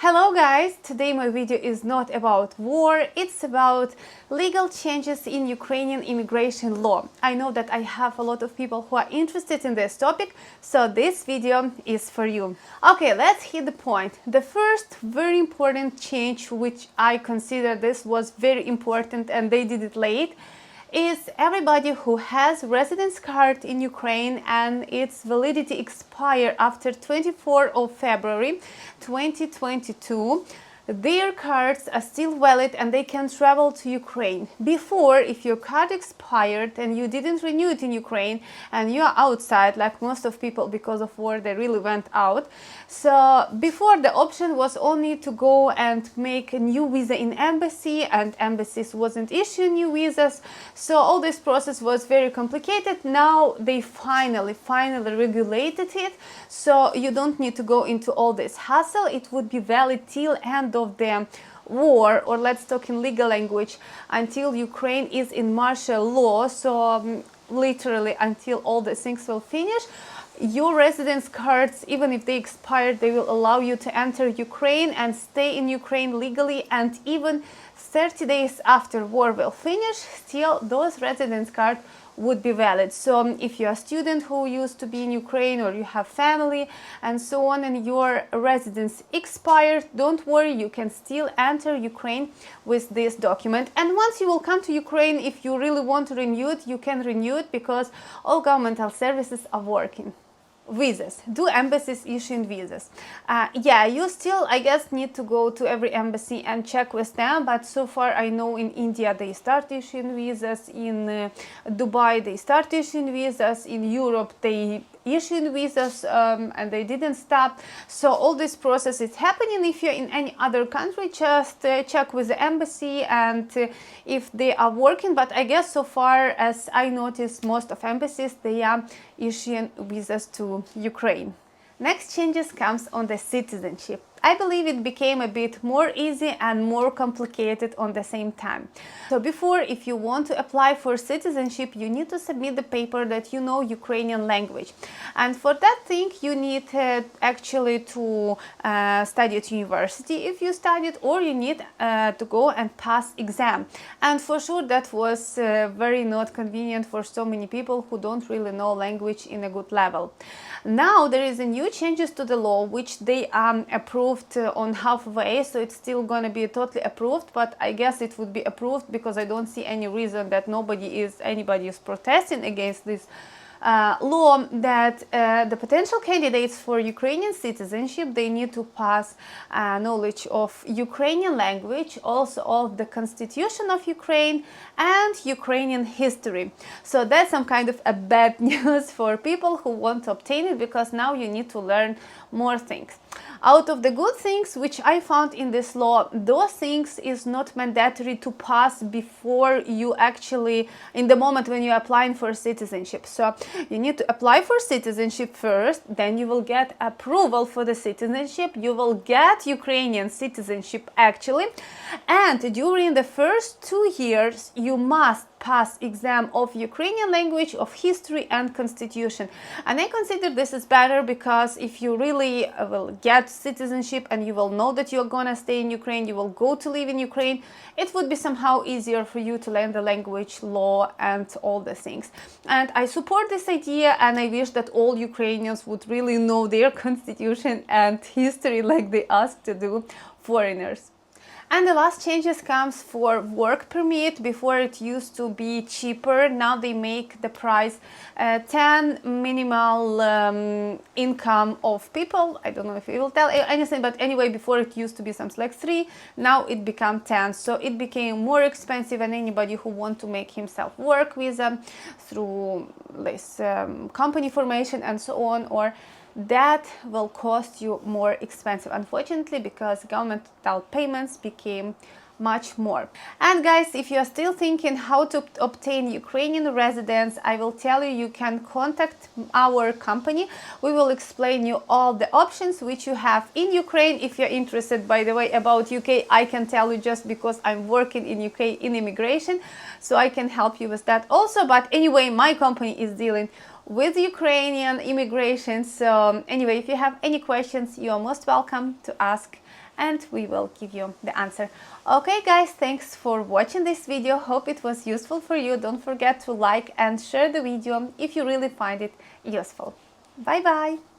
Hello guys, today my video is not about war, it's about legal changes in Ukrainian immigration law. I know that I have a lot of people who are interested in this topic, so this video is for you. Okay, let's hit the point. The first very important change, which I consider this was very important and they did it late, is everybody who has residence card in Ukraine and its validity expire after 24 of February 2022. Their cards are still valid and they can travel to Ukraine. Before, if your card expired and you didn't renew it in Ukraine and you are outside, like most of people because of war, they really went out. So before, the option was only to go and make a new visa in embassy, and embassies wasn't issuing new visas. So all this process was very complicated. Now they finally regulated it. So you don't need to go into all this hassle. It would be valid till end of the war, or let's talk in legal language, until Ukraine is in martial law. So literally until all the things will finish. Your residence cards, even if they expired, they will allow you to enter Ukraine and stay in Ukraine legally, and even 30 days after war will finish, still those residence cards would be valid. So if you're a student who used to be in Ukraine, or you have family and so on, and your residence expired, don't worry, you can still enter Ukraine with this document. And once you will come to Ukraine, if you really want to renew it, you can renew it because all governmental services are working. Visas. Do embassies issue visas? Yeah, you still, I guess, need to go to every embassy and check with them, but so far I know in India they start issuing visas, in Dubai they start issuing visas, in Europe they issuing visas, and they didn't stop. So all this process is happening. If you're in any other country, just check with the embassy and if they are working. But I guess so far as I noticed, most of embassies, they are issuing visas to Ukraine. Next changes comes on the citizenship. I believe it became a bit more easy and more complicated on the same time. So before, if you want to apply for citizenship, you need to submit the paper that you know Ukrainian language. And for that thing, you need actually to study at university if you studied, or you need to go and pass exam. And for sure, that was very not convenient for so many people who don't really know language in a good level. Now there is a new changes to the law, which they approved on halfway, so it's still gonna be totally approved, but I guess it would be approved because I don't see any reason that anybody is protesting against this law, that the potential candidates for Ukrainian citizenship, they need to pass knowledge of Ukrainian language, also of the constitution of Ukraine and Ukrainian history. So that's some kind of a bad news for people who want to obtain it, because now you need to learn more things. Out of the good things which I found in this law, those things is not mandatory to pass before you actually, in the moment when you're applying for citizenship. So you need to apply for citizenship first, then you will get approval for the citizenship, you will get Ukrainian citizenship actually, and during the first 2 years you must pass exam of Ukrainian language, of history and constitution. And I consider this is better, because if you really will get citizenship and you will know that you're gonna stay in Ukraine, you will go to live in Ukraine, it would be somehow easier for you to learn the language, law and all the things. And I support this idea, and I wish that all Ukrainians would really know their constitution and history like they ask to do foreigners. And the last changes comes for work permit. Before it used to be cheaper, now they make the price 10 minimal income of people. I don't know if it will tell anything, but anyway, before it used to be something like 3, now it became 10. So it became more expensive, and anybody who want to make himself work visa through this company formation and so on, or that will cost you more expensive, unfortunately, because governmental payments became much more. And guys, if you are still thinking how to obtain Ukrainian residence, I will tell you, you can contact our company. We will explain you all the options which you have in Ukraine. If you're interested, by the way, about UK, I can tell you just because I'm working in UK in immigration, so I can help you with that also. But anyway, my company is dealing with Ukrainian immigration. So anyway, if you have any questions, you are most welcome to ask and we will give you the answer. Okay guys, thanks for watching this video. Hope it was useful for you. Don't forget to like and share the video if you really find it useful. Bye bye!